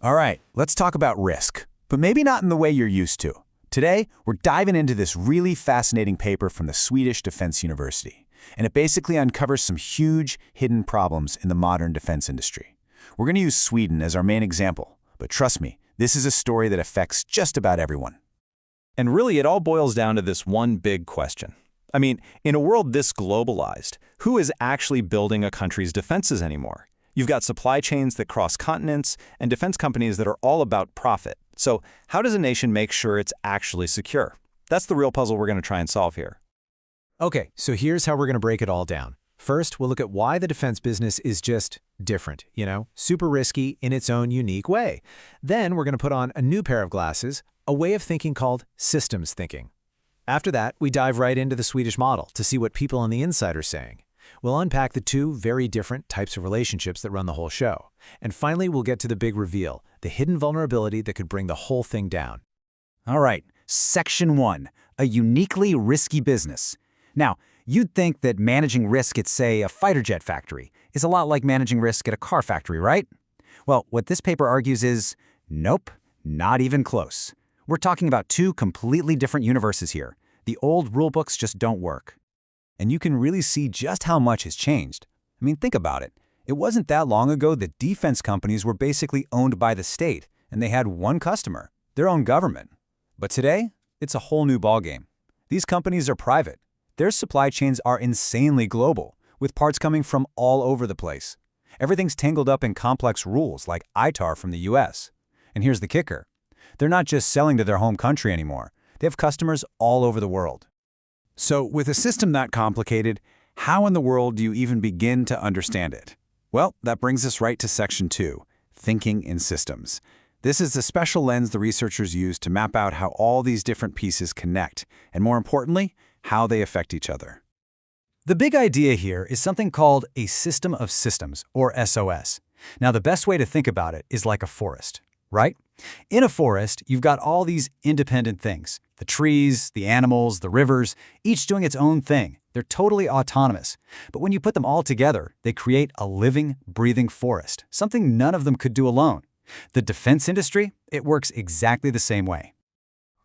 All right, let's talk about risk, but maybe not in the way you're used to. Today, we're diving into this really fascinating paper from the Swedish Defence University, and it basically uncovers some huge, hidden problems in the modern defense industry. We're going to use Sweden as our main example, but trust me, this is a story that affects just about everyone. And really, it all boils down to this one big question. I mean, in a world this globalized, who is actually building a country's defenses anymore? You've got supply chains that cross continents and defense companies that are all about profit. So how does a nation make sure it's actually secure? That's the real puzzle we're going to try and solve here. Okay, so here's how we're going to break it all down. First, we'll look at why the defense business is just different, super risky in its own unique way. Then we're going to put on a new pair of glasses, a way of thinking called systems thinking. After that, we dive right into the Swedish model to see what people on the inside are saying. We'll unpack the two very different types of relationships that run the whole show. And finally, we'll get to the big reveal, the hidden vulnerability that could bring the whole thing down. All right, Section 1, a uniquely risky business. Now, you'd think that managing risk at, say, a fighter jet factory is a lot like managing risk at a car factory, right? Well, what this paper argues is, nope, not even close. We're talking about two completely different universes here. The old rulebooks just don't work. And you can really see just how much has changed. I mean, think about it. It wasn't that long ago that defense companies were basically owned by the state, and they had one customer, their own government. But today, it's a whole new ballgame. These companies are private. Their supply chains are insanely global, with parts coming from all over the place. Everything's tangled up in complex rules like ITAR from the US. And here's the kicker. They're not just selling to their home country anymore. They have customers all over the world. So with a system that complicated, how in the world do you even begin to understand it? Well, that brings us right to Section 2, Thinking in Systems. This is the special lens the researchers use to map out how all these different pieces connect, and more importantly, how they affect each other. The big idea here is something called a system of systems, or SOS. Now, the best way to think about it is like a forest, right? In a forest, you've got all these independent things. The trees, the animals, the rivers, each doing its own thing. They're totally autonomous. But when you put them all together, they create a living, breathing forest, something none of them could do alone. The defense industry, it works exactly the same way.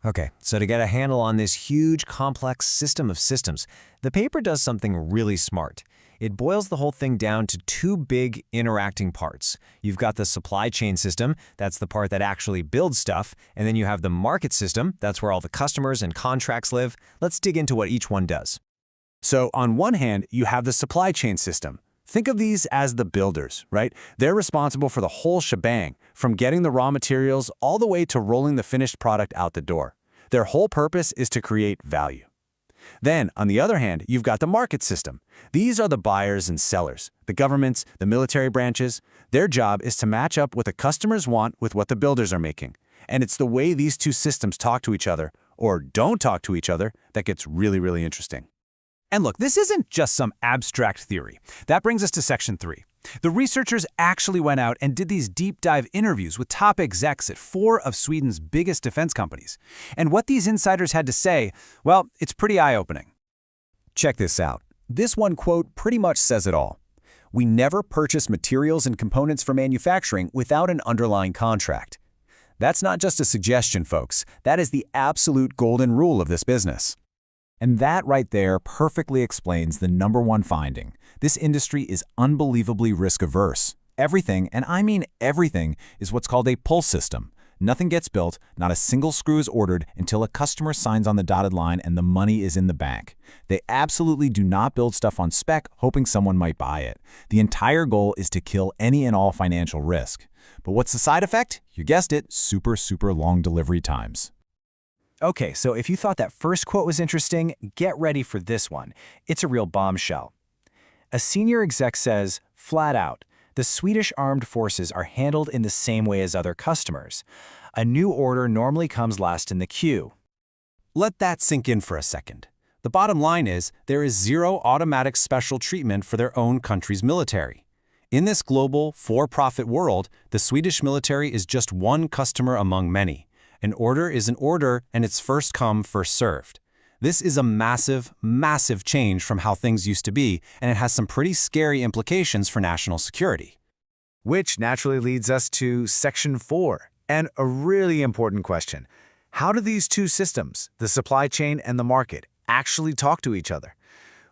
Okay, so to get a handle on this huge, complex system of systems, the paper does something really smart. It boils the whole thing down to two big interacting parts. You've got the supply chain system, that's the part that actually builds stuff, and then you have the market system, that's where all the customers and contracts live. Let's dig into what each one does. So on one hand, you have the supply chain system. Think of these as the builders, right? They're responsible for the whole shebang, from getting the raw materials all the way to rolling the finished product out the door. Their whole purpose is to create value. Then, on the other hand, you've got the market system. These are the buyers and sellers, the governments, the military branches. Their job is to match up what the customers want with what the builders are making. And it's the way these two systems talk to each other, or don't talk to each other, that gets really, really interesting. And look, this isn't just some abstract theory. That brings us to Section 3. The researchers actually went out and did these deep dive interviews with top execs at 4 of Sweden's biggest defense companies. And what these insiders had to say, well, it's pretty eye-opening. Check this out. This one quote pretty much says it all. "We never purchase materials and components for manufacturing without an underlying contract." That's not just a suggestion, folks. That is the absolute golden rule of this business. And that right there perfectly explains the #1 finding. This industry is unbelievably risk-averse. Everything, and I mean everything, is what's called a pull system. Nothing gets built, not a single screw is ordered until a customer signs on the dotted line and the money is in the bank. They absolutely do not build stuff on spec hoping someone might buy it. The entire goal is to kill any and all financial risk. But what's the side effect? You guessed it, super, super long delivery times. Okay, so if you thought that first quote was interesting, get ready for this one. It's a real bombshell. A senior exec says, flat out, the Swedish armed forces are handled in the same way as other customers. A new order normally comes last in the queue. Let that sink in for a second. The bottom line is, there is zero automatic special treatment for their own country's military. In this global, for-profit world, the Swedish military is just one customer among many. An order is an order, and it's first come, first served. This is a massive, massive change from how things used to be, and it has some pretty scary implications for national security. Which naturally leads us to Section 4, and a really important question. How do these two systems, the supply chain and the market, actually talk to each other?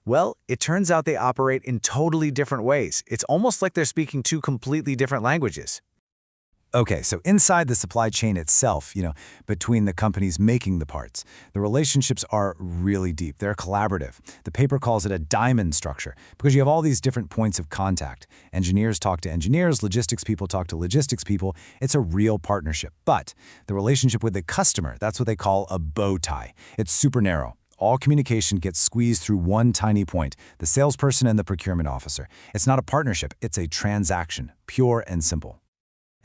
Well, it turns out they operate in totally different ways. It's almost like they're speaking two completely different languages. Okay, so inside the supply chain itself, between the companies making the parts, the relationships are really deep. They're collaborative. The paper calls it a diamond structure because you have all these different points of contact. Engineers talk to engineers, logistics people talk to logistics people. It's a real partnership. But the relationship with the customer, that's what they call a bow tie. It's super narrow. All communication gets squeezed through one tiny point, the salesperson and the procurement officer. It's not a partnership, it's a transaction, pure and simple.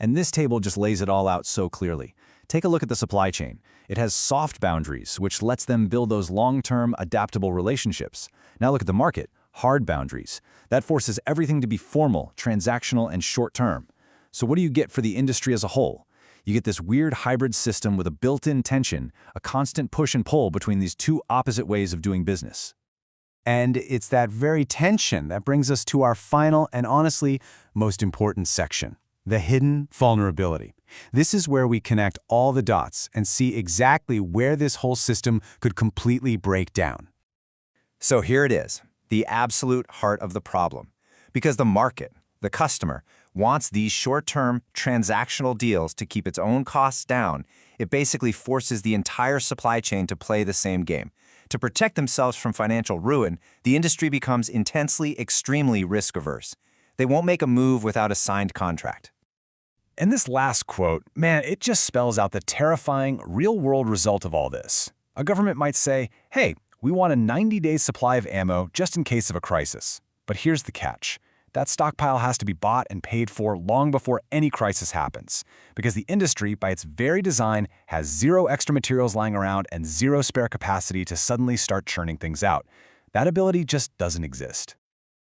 And this table just lays it all out so clearly. Take a look at the supply chain. It has soft boundaries, which lets them build those long-term, adaptable relationships. Now look at the market, hard boundaries. That forces everything to be formal, transactional, and short-term. So what do you get for the industry as a whole? You get this weird hybrid system with a built-in tension, a constant push and pull between these two opposite ways of doing business. And it's that very tension that brings us to our final and honestly most important section. The hidden vulnerability. This is where we connect all the dots and see exactly where this whole system could completely break down. So here it is, the absolute heart of the problem. Because the market, the customer, wants these short-term transactional deals to keep its own costs down, it basically forces the entire supply chain to play the same game. To protect themselves from financial ruin, the industry becomes intensely, extremely risk-averse. They won't make a move without a signed contract. And this last quote, man, it just spells out the terrifying, real-world result of all this. A government might say, hey, we want a 90-day supply of ammo just in case of a crisis. But here's the catch. That stockpile has to be bought and paid for long before any crisis happens, because the industry, by its very design, has zero extra materials lying around and zero spare capacity to suddenly start churning things out. That ability just doesn't exist.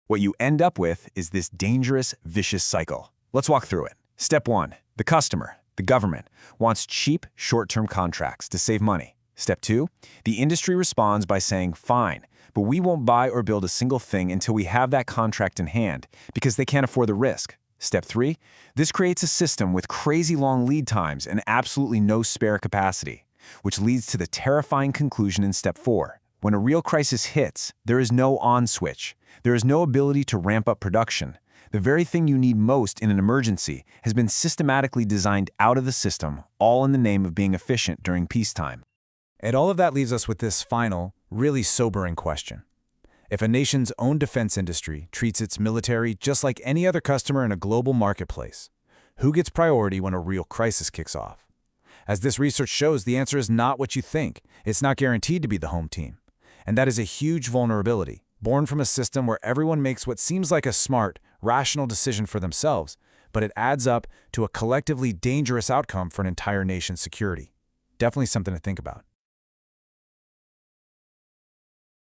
What you end up with is this dangerous, vicious cycle. Let's walk through it. Step 1. The customer, the government, wants cheap, short-term contracts to save money. Step 2. The industry responds by saying, fine, but we won't buy or build a single thing until we have that contract in hand, because they can't afford the risk. Step 3. This creates a system with crazy long lead times and absolutely no spare capacity, which leads to the terrifying conclusion in Step 4. When a real crisis hits, there is no on switch. There is no ability to ramp up production. The very thing you need most in an emergency has been systematically designed out of the system, all in the name of being efficient during peacetime. And all of that leaves us with this final, really sobering question. If a nation's own defense industry treats its military just like any other customer in a global marketplace, who gets priority when a real crisis kicks off? As this research shows, the answer is not what you think. It's not guaranteed to be the home team. And that is a huge vulnerability, born from a system where everyone makes what seems like a smart, rational decision for themselves, but it adds up to a collectively dangerous outcome for an entire nation's security. Definitely something to think about.